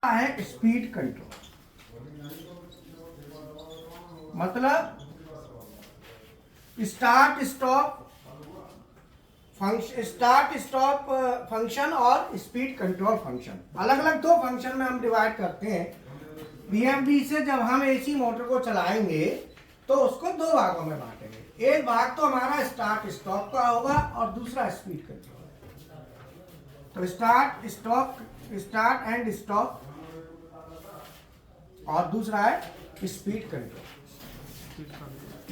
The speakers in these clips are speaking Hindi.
है स्पीड कंट्रोल। मतलब स्टार्ट स्टॉप फंक्शन और स्पीड कंट्रोल फंक्शन, अलग अलग दो फंक्शन में हम डिवाइड करते हैं। वीएफडी से जब हम एसी मोटर को चलाएंगे तो उसको दो भागों में बांटेंगे। एक भाग तो हमारा स्टार्ट स्टॉप का होगा और दूसरा स्पीड कंट्रोल। तो स्टार्ट एंड स्टॉप और दूसरा है speed control,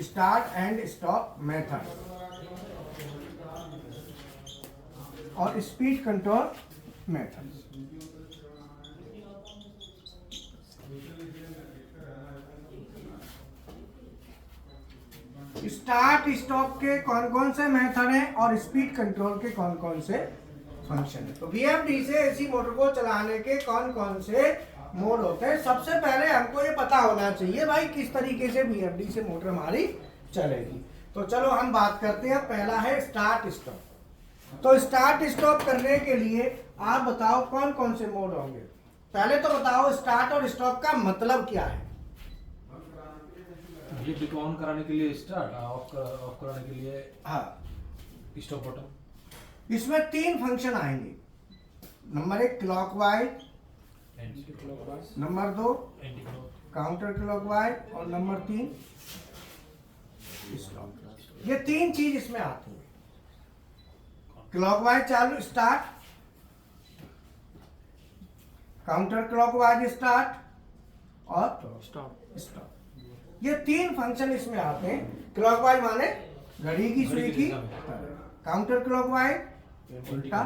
start and stop method और speed control method. Start stop के कौन कौन से मेथड हैं और स्पीड कंट्रोल के कौन कौन से फंक्शन है। तो वीएफडी से एसी मोटर को चलाने के कौन कौन से मोड होते हैं। सबसे पहले हमको ये पता होना चाहिए भाई किस तरीके से वीएफडी से मोटर हमारी चलेगी। तो चलो हम बात करते हैं। पहला है स्टार्ट स्टॉप। तो स्टार्ट स्टॉप करने के लिए आप बताओ कौन कौन से मोड होंगे। पहले तो बताओ स्टार्ट और स्टॉप का मतलब क्या है। वीएफडी को ऑन कराने के लिए स्टार्ट, ऑफ कराने के लिए स्टॉप बटन। इसमें तीन फंक्शन आएंगे। Number 1 clockwise, number 2 counter clockwise और नंबर 3 स्टॉप। ये तीन चीज इसमें आती है। क्लॉकवाइज चालू स्टार्ट, काउंटर क्लॉकवाइज स्टार्ट और स्टॉप। ये तीन फंक्शन इसमें आते हैं। क्लॉकवाइज माने घड़ी की सुई की, काउंटर क्लॉकवाइज उल्टा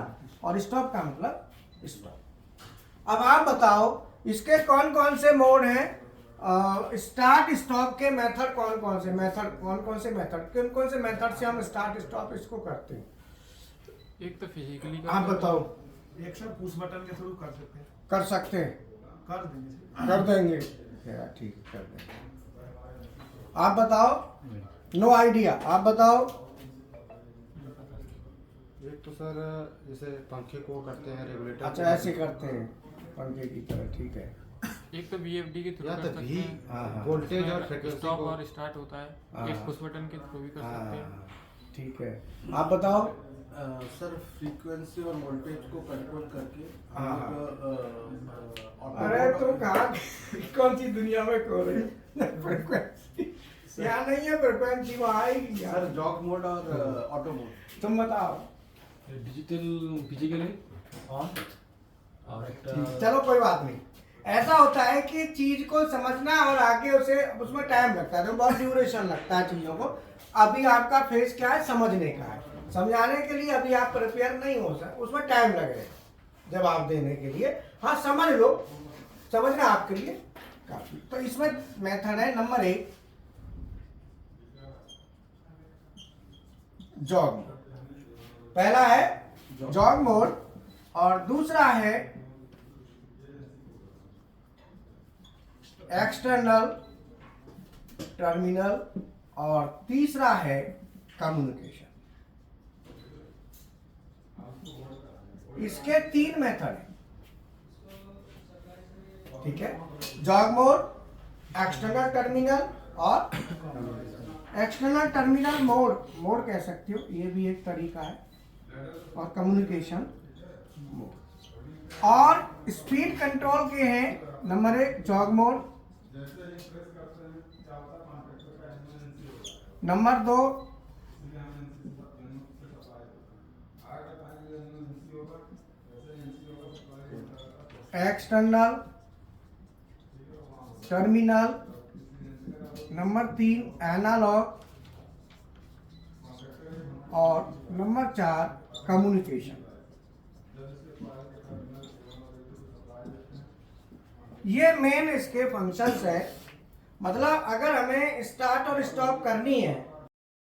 और स्टॉप का मतलब स्टॉप। अब आप बताओ इसके कौन कौन से मोड हैं। स्टार्ट स्टॉप के मेथड कौन कौन से कौन से मेथड से हम स्टार्ट स्टॉप इसको करते हैं। एक तो फिजिकली आप बताओ। एक सर पुश बटन के थ्रू कर सकते हैं। कर देंगे ठीक है, कर देंगे। आप बताओ। नो आइडिया, आप बताओ। एक तो सर जैसे पंखे को करते हैं रेगुलेटर। अच्छा ऐसे करते हैं पंखे की तरह, ठीक है। एक तो वीएफडी के थ्रू या कर तो सकते भी हैं, वोल्टेज और फ्रीक्वेंसी स्टॉप को। और स्टार्ट होता है। एक पुश बटन के थ्रू भी कर सकते हैं। ठीक है, आप बताओ। सर फ्रीक्वेंसी और वोल्टेज को कंट्रोल करके अरे तुम कहाँ कौन सी दुनिया में खो रहे हो। फ्रीक्वेंसी यहाँ नहीं है, फ्रीक्वेंसी वहाँ आएगी सर यार। जॉग मोड और ऑटो मोड। तुम बताओ। डिजिटल फिजिकली ऑन और चलो कोई बात नहीं। ऐसा होता है कि चीज को समझना और आगे उसमें टाइम लगता है, तो बहुत ड्यूरेशन लगता है चीजों को। अभी आपका फेज क्या है, समझने का है। समझाने के लिए अभी आप प्रिपेयर नहीं हो सकते, उसमें टाइम लगेगा जवाब देने के लिए। हाँ समझ लो, समझना आपके लिए काफी। तो इसमें मेथड है नंबर 1 जॉग मोड। पहला है जॉग मोड और दूसरा है एक्सटर्नल टर्मिनल और तीसरा है कम्युनिकेशन। इसके तीन मेथड हैं, ठीक है। जॉग मोड, एक्सटर्नल टर्मिनल और एक्सटर्नल टर्मिनल मोड कह सकते हो, ये भी एक तरीका है। और कम्युनिकेशन मोड। और स्पीड कंट्रोल के हैं number 1 jog mode, number 2 external terminal, number 3 analogue और नंबर 4 कम्युनिकेशन। ये मेन इसके फंक्शंस है। मतलब अगर हमें स्टार्ट और स्टॉप करनी है